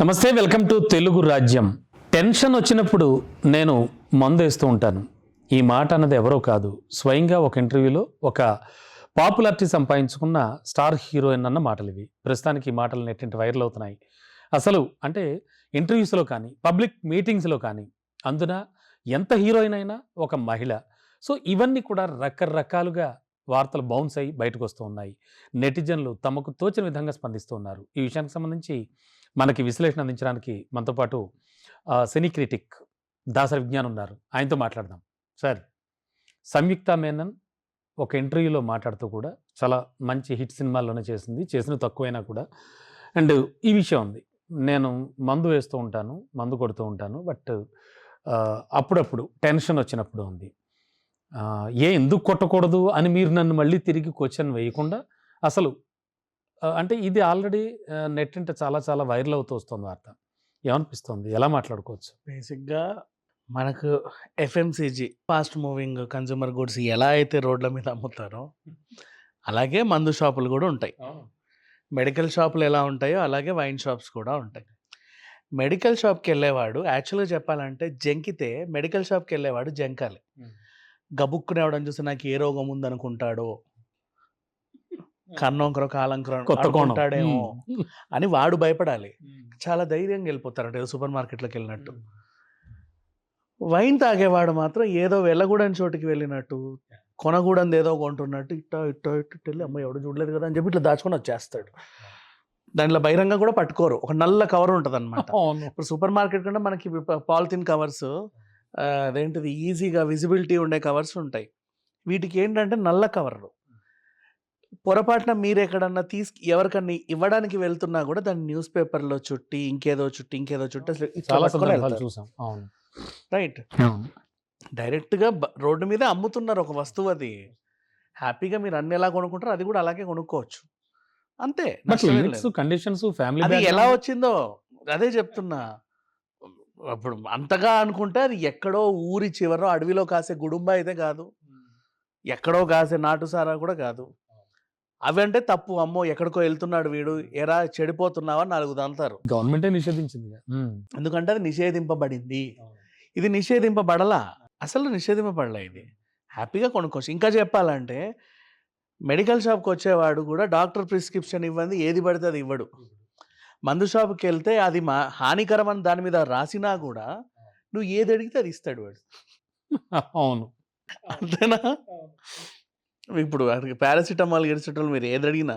నమస్తే, welcome to Telugu రాజ్యం. Tension వచ్చినప్పుడు నేను మందు వేస్తూ ఉంటాను. ఈ మాట అన్నది ఎవరో కాదు, స్వయంగా ఒక ఇంటర్వ్యూలో ఒక పాపులారిటీ సంపాదించుకున్న స్టార్ హీరోయిన్ అన్న మాటలు ఇవి. ప్రస్తుతానికి ఈ మాటలు నెట్టింటి వైరల్ అవుతున్నాయి. అసలు అంటే ఇంటర్వ్యూస్లో కానీ పబ్లిక్ మీటింగ్స్లో కానీ అందున ఎంత హీరోయిన్ అయినా ఒక మహిళ. సో ఇవన్నీ కూడా రకరకాలుగా వార్తలు బౌన్స్ అయ్యి బయటకు వస్తూ ఉన్నాయి. నెటిజన్లు తమకు తోచిన విధంగా స్పందిస్తూ ఉన్నారు. ఈ విషయానికి సంబంధించి మనకి విశ్లేషణ అందించడానికి మనతో పాటు సినీ క్రిటిక్ దాసరి విజ్ఞాన్ ఉన్నారు. ఆయనతో మాట్లాడదాం. సార్, సంయుక్త మేనన్ ఒక ఇంటర్వ్యూలో మాట్లాడుతూ కూడా చాలా మంచి హిట్ సినిమాల్లోనే చేసిన తక్కువైనా కూడా. అండ్ ఈ విషయం ఉంది, నేను మందు వేస్తూ ఉంటాను, మందు కొడుతూ ఉంటాను, బట్ అప్పుడప్పుడు టెన్షన్ వచ్చినప్పుడు ఉంది. ఎందుకు కొట్టకూడదు అని మీరు నన్ను మళ్ళీ తిరిగి క్వశ్చన్ వేయకుండా అసలు అంటే ఇది ఆల్రెడీ నెట్టింట చాలా చాలా వైరల్ అవుతూ వస్తుంది వార్త. ఏమనిపిస్తుంది, ఎలా మాట్లాడుకోవచ్చు? బేసిక్గా మనకు FMCG fast moving consumer goods ఎలా అయితే రోడ్ల మీద అమ్ముతారో అలాగే మందు షాపులు కూడా ఉంటాయి. మెడికల్ షాపులు ఎలా ఉంటాయో అలాగే వైన్ షాప్స్ కూడా ఉంటాయి. మెడికల్ షాప్కి వెళ్ళేవాడు యాక్చువల్గా చెప్పాలంటే జంకితే మెడికల్ షాప్కి వెళ్ళేవాడు జంకాలి. గబుక్కునేవాడని చూసి నాకు ఏ రోగం ఉందనుకుంటాడో, కన్నొంకరో కాలంకరో అనుకుంటాడేమో అని వాడు భయపడాలి. చాలా ధైర్యంగా వెళ్ళిపోతారంట ఏదో సూపర్ మార్కెట్లోకి వెళ్ళినట్టు. వైన్ తాగేవాడు మాత్రం ఏదో వెళ్ళకూడని చోటుకి వెళ్ళినట్టు, కొనకూడదు ఏదో కొంటున్నట్టు ఇట్టా వెళ్ళి అమ్మ ఎవడు చూడలేదు కదా అని చెప్పి ఇట్లా దాచుకొని వచ్చేస్తాడు. దాంట్లో బహిరంగ కూడా పట్టుకోరు. ఒక నల్ల కవర్ ఉంటుంది అనమాట. ఇప్పుడు సూపర్ మార్కెట్ కంటే మనకి పాలిథిన్ కవర్స్, అదేంటిది ఈజీగా విజిబిలిటీ ఉండే కవర్స్ ఉంటాయి. వీటికి ఏంటంటే నల్ల కవర్లు. పొరపాటున మీరు ఎక్కడన్నా ఎవరికన్నా ఇవ్వడానికి వెళ్తున్నా కూడా దాన్ని న్యూస్ పేపర్లో చుట్టి ఇంకేదో చుట్టి రైట్, డైరెక్ట్గా రోడ్డు మీద అమ్ముతున్నారు ఒక వస్తువు. అది హ్యాపీగా మీరు అన్ని ఎలా కొనుక్కుంటారో అది కూడా అలాగే కొనుక్కోవచ్చు, అంతే. కండిషన్స్ అది ఎలా వచ్చిందో అదే చెప్తున్నా. అప్పుడు అంతగా అనుకుంటే అది ఎక్కడో ఊరి చివరో అడవిలో కాసే గుడుంబ అయితే కాదు, ఎక్కడో కాసే నాటుసారా కూడా కాదు. అవి అంటే తప్పు. అమ్మో ఎక్కడికో వెళ్తున్నాడు వీడు, ఎరా చెడిపోతున్నావా నాలుగు దంతారు. గవర్నమెంటే నిషేధించింది, ఎందుకంటే అది నిషేధింపబడింది. ఇది నిషేధింపబడలా, అసలు నిషేధింపబడలా. ఇది హ్యాపీగా కొనుక్కోవచ్చు. ఇంకా చెప్పాలంటే మెడికల్ షాప్కి వచ్చేవాడు కూడా డాక్టర్ ప్రిస్క్రిప్షన్ ఇవ్వండి ఏది పడితే అది ఇవ్వడు. మందు షాప్కి వెళ్తే అది హానికరం అని దాని మీద రాసినా కూడా నువ్వు ఏది అడిగితే అది ఇస్తాడు వాడు. అవును, అంతేనా? ఇప్పుడు పారాసిటమాల్ గిరిసిటమాల్ మీరు ఏది అడిగినా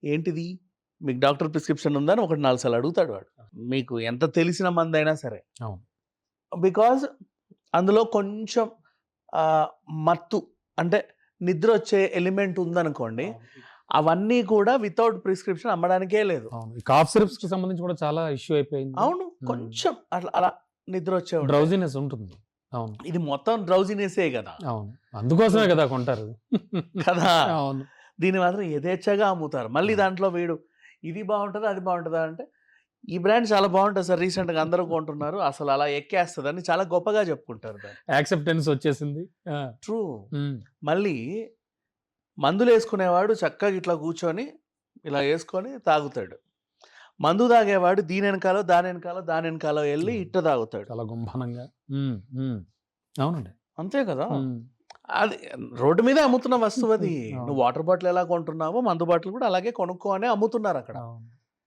ఏంటిది మీకు డాక్టర్ ప్రిస్క్రిప్షన్ ఉందా అని 1-4 సార్లు అడుగుతాడు వాడు. మీకు ఎంత తెలిసిన మంది అయినా సరే. బికాజ్ అందులో కొంచెం మత్తు అంటే నిద్ర వచ్చే ఎలిమెంట్ ఉందనుకోండి, అవన్నీ కూడా వితౌట్ ప్రిస్క్రిప్షన్ అమ్మడానికే లేదు. కాఫ్ సిరప్స్ కి సంబంధించి కూడా చాలా ఇష్యూ అయిపోయింది. అవును, కొంచెం అట్లా అలా నిద్ర వచ్చే డ్రౌజినెస్ ఉంటుంది. అవును, ఇది మొత్తం డ్రౌజినెస్సే కదా. అవును, అందుకోసమే కదా కొంటారు కదా. అవును, దీన్ని మాత్రం యథేచ్ఛగా అమ్ముతారు. మళ్ళీ దాంట్లో వీడు ఇది బాగుంటుందా అది బాగుంటుందా అంటే ఈ బ్రాండ్ చాలా బాగుంటుంది సార్, రీసెంట్గా అందరూ కొంటున్నారు, అసలు అలా ఎక్కేస్తుంది అని చాలా గొప్పగా చెప్పుకుంటారు. యాక్సెప్టెన్స్ వచ్చేసింది. ట్రూ. మళ్ళీ మందులు వేసుకునేవాడు చక్కగా ఇట్లా కూర్చొని ఇలా వేసుకొని తాగుతాడు. మందు తాగేవాడు దీని వెనకాలో దాని వెనకాలో వెళ్ళి ఇట్ట తాగుతాడు చాలా గుంభనంగా. అవునండి, అంతే కదా. అది రోడ్డు మీదే అమ్ముతున్న వస్తువు అది. నువ్వు వాటర్ బాటిల్ ఎలా కొంటున్నావో మందు బాటిల్ కూడా అలాగే కొనుక్కో అని అమ్ముతున్నారు అక్కడ.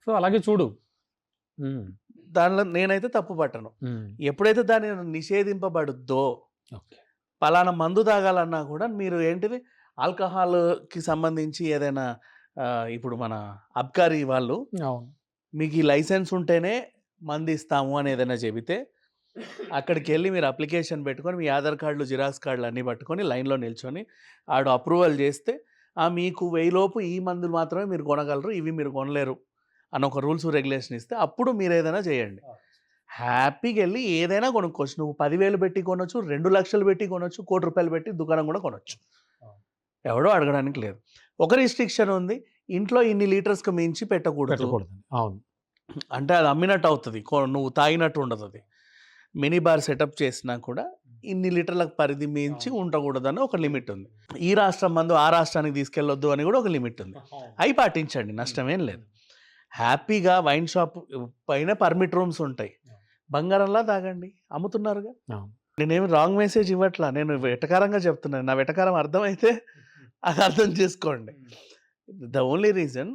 సో అలాగే చూడు, దానిలో నేనైతే తప్పు పట్టను. ఎప్పుడైతే దాని నిషేధింపబడుద్దో, పలానా మందు తాగాలన్నా కూడా మీరు ఏంటిది ఆల్కహాల్కి సంబంధించి ఏదైనా ఇప్పుడు మన అబ్కారీ వాళ్ళు మీకు ఈ లైసెన్స్ ఉంటేనే మందు ఇస్తాము అని ఏదైనా చెబితే అక్కడికి వెళ్ళి మీరు అప్లికేషన్ పెట్టుకొని మీ ఆధార్ కార్డులు జిరాక్స్ కార్డులు అన్నీ పట్టుకొని లైన్లో నిల్చొని ఆడు అప్రూవల్ చేస్తే మీకు 1000 లోపు ఈ మందులు మాత్రమే మీరు కొనగలరు, ఇవి మీరు కొనలేరు అని ఒక రూల్స్ రెగ్యులేషన్ ఇస్తే అప్పుడు మీరు ఏదైనా చేయండి. హ్యాపీగా వెళ్ళి ఏదైనా కొనుక్కోవచ్చు. నువ్వు 10,000 పెట్టి కొనొచ్చు, 2 లక్షలు పెట్టి కొనొచ్చు, 1 కోటి రూపాయలు పెట్టి దుకాణం కూడా కొనొచ్చు. ఎవడో అడగడానికి లేదు. ఒక రిస్ట్రిక్షన్ ఉంది, ఇంట్లో ఇన్ని లీటర్స్కి మించి పెట్టకూడదు. అవును, అంటే అది అమ్మినట్టు అవుతుంది, నువ్వు తాగినట్టు ఉండదు. అది మినీ బార్ సెటప్ చేసినా కూడా ఇన్ని లీటర్లకు పరిధి మించి ఉండకూడదని ఒక లిమిట్ ఉంది. ఈ రాష్ట్రం మందు ఆ రాష్ట్రానికి తీసుకెళ్ళొద్దు అని కూడా ఒక లిమిట్ ఉంది. అవి పాటించండి, నష్టమేం లేదు. హ్యాపీగా వైన్ షాప్ పైన పర్మిట్ రూమ్స్ ఉంటాయి, బంగారంలా తాగండి, అమ్ముతున్నారుగా. అవును. నేనేమి రాంగ్ మెసేజ్ ఇవ్వట్లా, నేను వెటకారంగా చెప్తున్నాను. నా వెటకారం అర్థమైతే అది అర్థం చేసుకోండి. ద ఓన్లీ రీజన్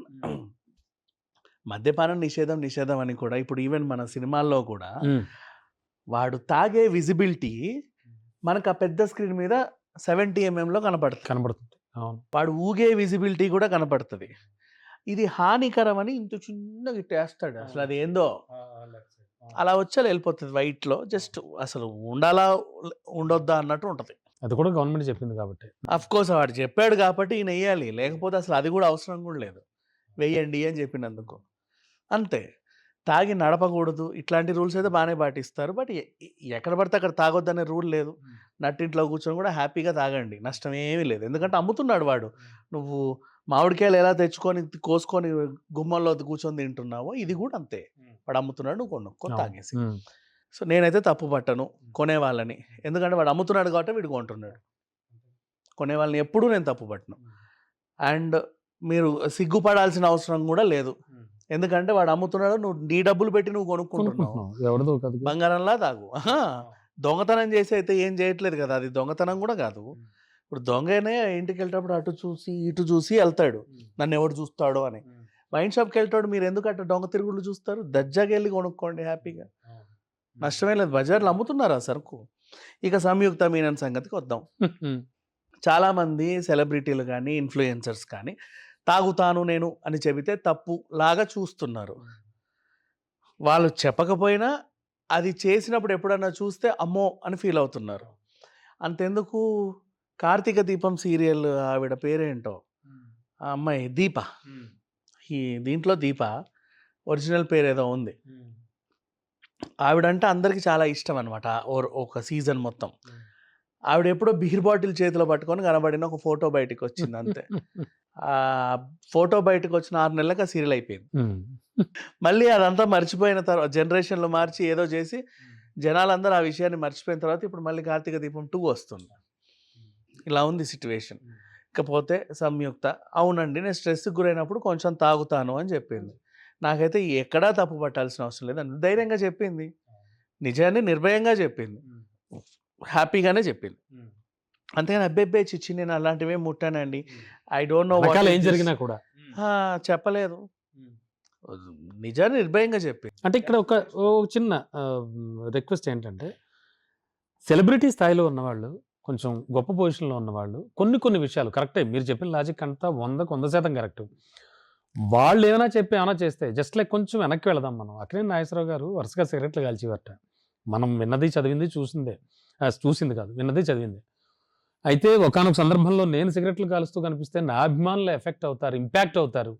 మద్యపానం నిషేధం నిషేధం అని కూడా ఇప్పుడు ఈవెన్ మన సినిమాల్లో కూడా వాడు తాగే విజిబిలిటీ మనకు ఆ పెద్ద స్క్రీన్ మీద 70 mm కనబడుతుంది. అవును. వాడు ఊగే విజిబిలిటీ కూడా కనపడుతుంది. ఇది హానికరం అని ఇంత చిన్నగా ఇట్టేస్తాడు, అసలు అది ఏందో అలా వచ్చేలా వెళ్ళిపోతుంది వైట్లో. జస్ట్ అసలు ఉండాలా ఉండొద్దా అన్నట్టు ఉంటుంది. అది కూడా గవర్నమెంట్ చెప్పింది కాబట్టి. అఫ్ కోర్స్ వాడు చెప్పాడు కాబట్టి ఈయన వేయాలి, లేకపోతే అసలు అది కూడా అవసరం కూడా లేదు. వెయ్యండి అని చెప్పినందుకు అంతే. తాగి నడపకూడదు ఇట్లాంటి రూల్స్ అయితే బాగానే పాటిస్తారు. బట్ ఎక్కడ పడితే అక్కడ తాగొద్దనే రూల్ లేదు. నట్టింట్లో కూర్చొని కూడా హ్యాపీగా తాగండి, నష్టం ఏమీ లేదు. ఎందుకంటే అమ్ముతున్నాడు వాడు. నువ్వు మామిడికాయలు ఎలా తెచ్చుకొని కోసుకొని గుమ్మంలో కూర్చొని తింటున్నావో ఇది కూడా అంతే. వాడు అమ్ముతున్నాడు, నువ్వు కొనుక్కో తాగేసి. సో నేనైతే తప్పు పట్టను కొనే వాళ్ళని, ఎందుకంటే వాడు అమ్ముతున్నాడు కాబట్టి వీడు కొంటున్నాడు. కొనే వాళ్ళని ఎప్పుడూ నేను తప్పు పట్టను. అండ్ మీరు సిగ్గుపడాల్సిన అవసరం కూడా లేదు, ఎందుకంటే వాడు అమ్ముతున్నాడు, నువ్వు నీ డబ్బులు పెట్టి నువ్వు కొనుక్కుంటున్నావు, ఎవరిదో కాదు, బంగారంలా తాగు. దొంగతనం చేసి అయితే ఏం చేయట్లేదు కదా, అది దొంగతనం కూడా కాదు. ఇప్పుడు దొంగనే ఇంటికి వెళ్ళేటప్పుడు అటు చూసి ఇటు చూసి వెళ్తాడు, నన్ను ఎవడు చూస్తాడో అని. వైన్ షాప్కి వెళ్తాడు, మీరు ఎందుకు అట్లా దొంగ తిరుగుళ్ళు చూస్తారు? దజ్జాకి వెళ్ళి కొనుక్కోండి హ్యాపీగా, నష్టమే లేదు. బజార్లో అమ్ముతున్నారు ఆ సరుకు. ఇక సంయుక్త మీనన్ సంగతికి వద్దాం. చాలామంది సెలబ్రిటీలు కానీ ఇన్ఫ్లుయెన్సర్స్ కానీ తాగుతాను నేను అని చెబితే తప్పు లాగా చూస్తున్నారు. వాళ్ళు చెప్పకపోయినా అది చేసినప్పుడు ఎప్పుడన్నా చూస్తే అమ్మో అని ఫీల్ అవుతున్నారు. అంతెందుకు, కార్తీక దీపం సీరియల్ ఆవిడ పేరేంటో, ఆ అమ్మాయి దీప, ఈ దీంట్లో దీప ఒరిజినల్ పేరు ఏదో ఉంది. ఆవిడంటే అందరికి చాలా ఇష్టం అనమాట. ఒక సీజన్ మొత్తం ఆవిడ ఎప్పుడో బీర్ బాటిల్ చేతిలో పట్టుకొని కనబడిన ఒక ఫోటో బయటకు వచ్చింది అంతే. ఆ ఫోటో బయటకు వచ్చిన 6 నెలలకు ఆ సీరియల్ అయిపోయింది. మళ్ళీ అదంతా మర్చిపోయిన తర్వాత జనరేషన్లో మార్చి ఏదో చేసి జనాలందరూ ఆ విషయాన్ని మర్చిపోయిన తర్వాత ఇప్పుడు మళ్ళీ కార్తీక దీపం 2 వస్తుంది. ఇలా ఉంది సిచ్యువేషన్. ఇకపోతే సంయుక్త, అవునండి నేను స్ట్రెస్కి గురైనప్పుడు కొంచెం తాగుతాను అని చెప్పింది. నాకైతే ఎక్కడా తప్పు పట్టాల్సిన అవసరం లేదు, అని ధైర్యంగా చెప్పింది, నిజాన్ని నిర్భయంగా చెప్పింది, హ్యాపీగానే చెప్పింది. అంతేగాని అబ్బెబ్బే చిచ్చి నేను అలాంటివి ముట్టానండి, ఐ డోంట్ నో ఏం జరిగినా కూడా చెప్పలేదు, నిజాన్ని నిర్భయంగా చెప్పింది. అంటే ఇక్కడ ఒక చిన్న రిక్వెస్ట్ ఏంటంటే, సెలబ్రిటీ స్థాయిలో ఉన్నవాళ్ళు, కొంచెం గొప్ప పొజిషన్లో ఉన్నవాళ్ళు కొన్ని విషయాలు కరెక్టే, మీరు చెప్పిన లాజిక్ అంతా 100% కరెక్ట్. వాళ్ళు ఏమైనా చెప్పి ఏమైనా చేస్తే జస్ట్ లైక్ కొంచెం వెనక్కి వెళదాం మనం. అక్కినేని నాగేశ్వరరావు గారు వరుసగా సిగరెట్లు కాల్చేవారట. మనం విన్నది చదివింది చూసింది కాదు, విన్నది చదివింది. అయితే ఒకానొక సందర్భంలో నేను సిగరెట్లు కాలుస్తూ కనిపిస్తే నా అభిమానులు ఎఫెక్ట్ అవుతారు, ఇంపాక్ట్ అవుతారు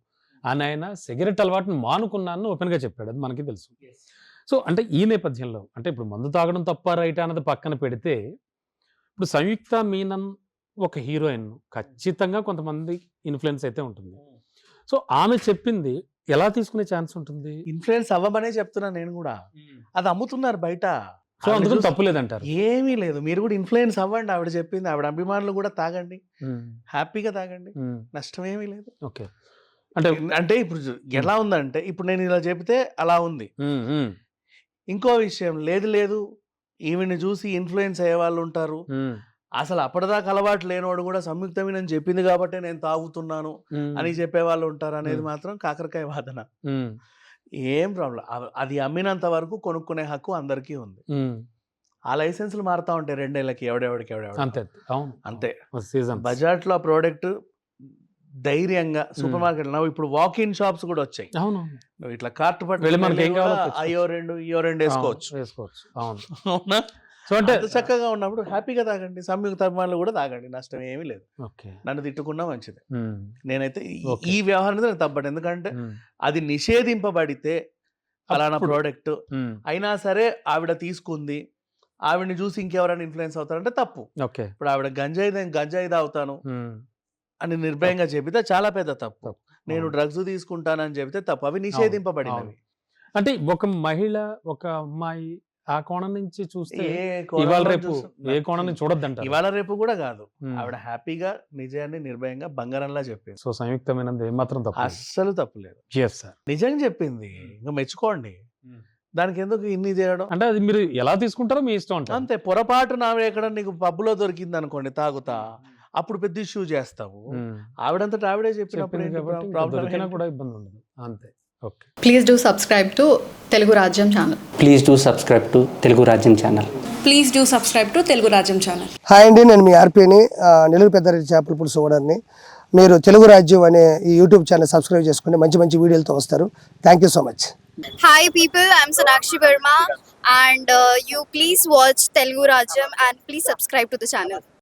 అని ఆయన సిగరెట్ అలవాటును మానుకున్నాను ఓపెన్గా చెప్పాడు. అది మనకి తెలుసు. సో అంటే ఈ నేపథ్యంలో, అంటే ఇప్పుడు మందు తాగడం తప్ప రైట్ అన్నది పక్కన పెడితే, ఇప్పుడు సంయుక్త మీనన్ ఒక హీరోయిన్, ఖచ్చితంగా కొంతమంది ఇన్ఫ్లుయెన్స్ అయితే ఉంటుంది. సో ఆమె చెప్పింది ఎలా తీసుకునే ఛాన్స్ ఉంటుంది? ఇన్ఫ్లుయెన్స్ అవ్వమనే చెప్తున్నా నేను కూడా. అది అమ్ముతున్నారు బయట, సో అందుకని తప్పు లేదంటారు? ఏమీ లేదు, మీరు కూడా ఇన్ఫ్లుయెన్స్ అవ్వండి. ఆవిడ చెప్పింది, ఆవిడ అభిమానులు కూడా తాగండి, హ్యాపీగా తాగండి, నష్టం ఏమీ లేదు. ఓకే, అంటే ఇప్పుడు ఎలా ఉందంటే, ఇప్పుడు నేను ఇలా చెబితే అలా ఉంది. ఇంకో విషయం లేదు, ఈవిని చూసి ఇన్ఫ్లుయెన్స్ అయ్యే వాళ్ళు ఉంటారు. అసలు అప్పటిదాకా అలవాటు లేనివాడు కూడా సంయుక్త మీనన్ చెప్పింది కాబట్టి నేను తాగుతున్నాను అని చెప్పేవాళ్ళు ఉంటారు అనేది మాత్రం కాకరకాయ వాదన. ఏం ప్రాబ్లం, అది అమ్మినంత వరకు కొనుక్కునే హక్కు అందరికీ ఉంది. ఆ లైసెన్సులు మారుతా ఉంటాయి 2 ఏళ్ళకి, ఎవడెవడికి అంతే. బజాజ్ లో ఆ ప్రోడక్ట్ ధైర్యంగా సూపర్ మార్కెట్, ఇప్పుడు వాక్ ఇన్ షాప్స్ కూడా వచ్చాయి. నువ్వు ఇట్లా కార్ట్ పట్టుకొని అయ్యో 2 వేసుకోవచ్చు. అవునా? సో అంటే చక్కగా ఉన్నప్పుడు హ్యాపీగా తాగండి, సంయుక్త అభిమానులు కూడా తాగండి, నష్టం ఏమీ లేదు. నన్ను తిట్టుకున్నా మంచిది. నేనైతే ఈ వ్యవహారం నేను తప్పదు, ఎందుకంటే అది నిషేధింపబడితే అలానా ప్రోడక్ట్ అయినా సరే ఆవిడ తీసుకుంది, ఆవిడని చూసి ఇంకెవరైనా ఇన్ఫ్లుయెన్స్ అవుతారంటే తప్పు. ఇప్పుడు ఆవిడ గంజాయి తాగుతాను అని నిర్భయంగా చెబితే చాలా పెద్ద తప్పు. నేను డ్రగ్స్ తీసుకుంటానని చెబితే తప్పు. అవి నిషేధింపబడినవి. అంటే ఒక మహిళ, ఒక అమ్మాయి ఆ కోణం నుంచి చూస్తే ఏ కోణంలో ఇవాళ రేపు చూస్తున్నా- ఏ కోణం నుంచి చూడొద్దంటారు. ఇవాళ రేపు కూడా కాదు. ఉమ్. ఆవిడ హ్యాపీగా నిజాన్ని నిర్భయంగా బంగారంలా చెప్పింది. సో సంయుక్తమైనది ఏమాత్రం తప్పు అస్సలు తప్పులేదు. Yes sir. నిజంగా చెప్పింది, ఇంకా మెచ్చుకోండి. దానికి ఎందుకు ఇన్ని చేయడం? అంటే అది మీరు ఎలా తీసుకుంటారో మీ ఇష్టం అంటారు. అంతే. పొరపాటు నా ఎక్కడ నీకు పబ్బులో దొరికింది అనుకోండి తాగుతా, అప్పుడు పెద్ద ఇష్యూ చేస్తావు. ఆవిడంతటా ఆవిడే చెప్పినప్పుడు చెప్పింది ఏంటి కాబట్టి ఇంకా ప్రాబ్లం దొరికినా ఏంటి? కూడా ఇబ్బంది ఉండదు. అంతే. Okay. Please do subscribe to Telugu Rajyam channel. Please do subscribe to Telugu Rajyam channel. Please do subscribe to Telugu Rajyam channel. Hi అండి, నేను మీ ఆర్పీని, నెల్లూరు పెద్దారెడ్డి చేపల పులుసు ఓనర్ని. మీరు తెలుగు రాజ్యం అనే ఈ యూట్యూబ్ ఛానల్ సబ్స్క్రైబ్ చేసుకుని మంచి మంచి వీడియోలతో వస్తారు. Thank you so much. Hi people, I'm Sonakshi Verma and you please watch Telugu Rajyam and please subscribe to the channel.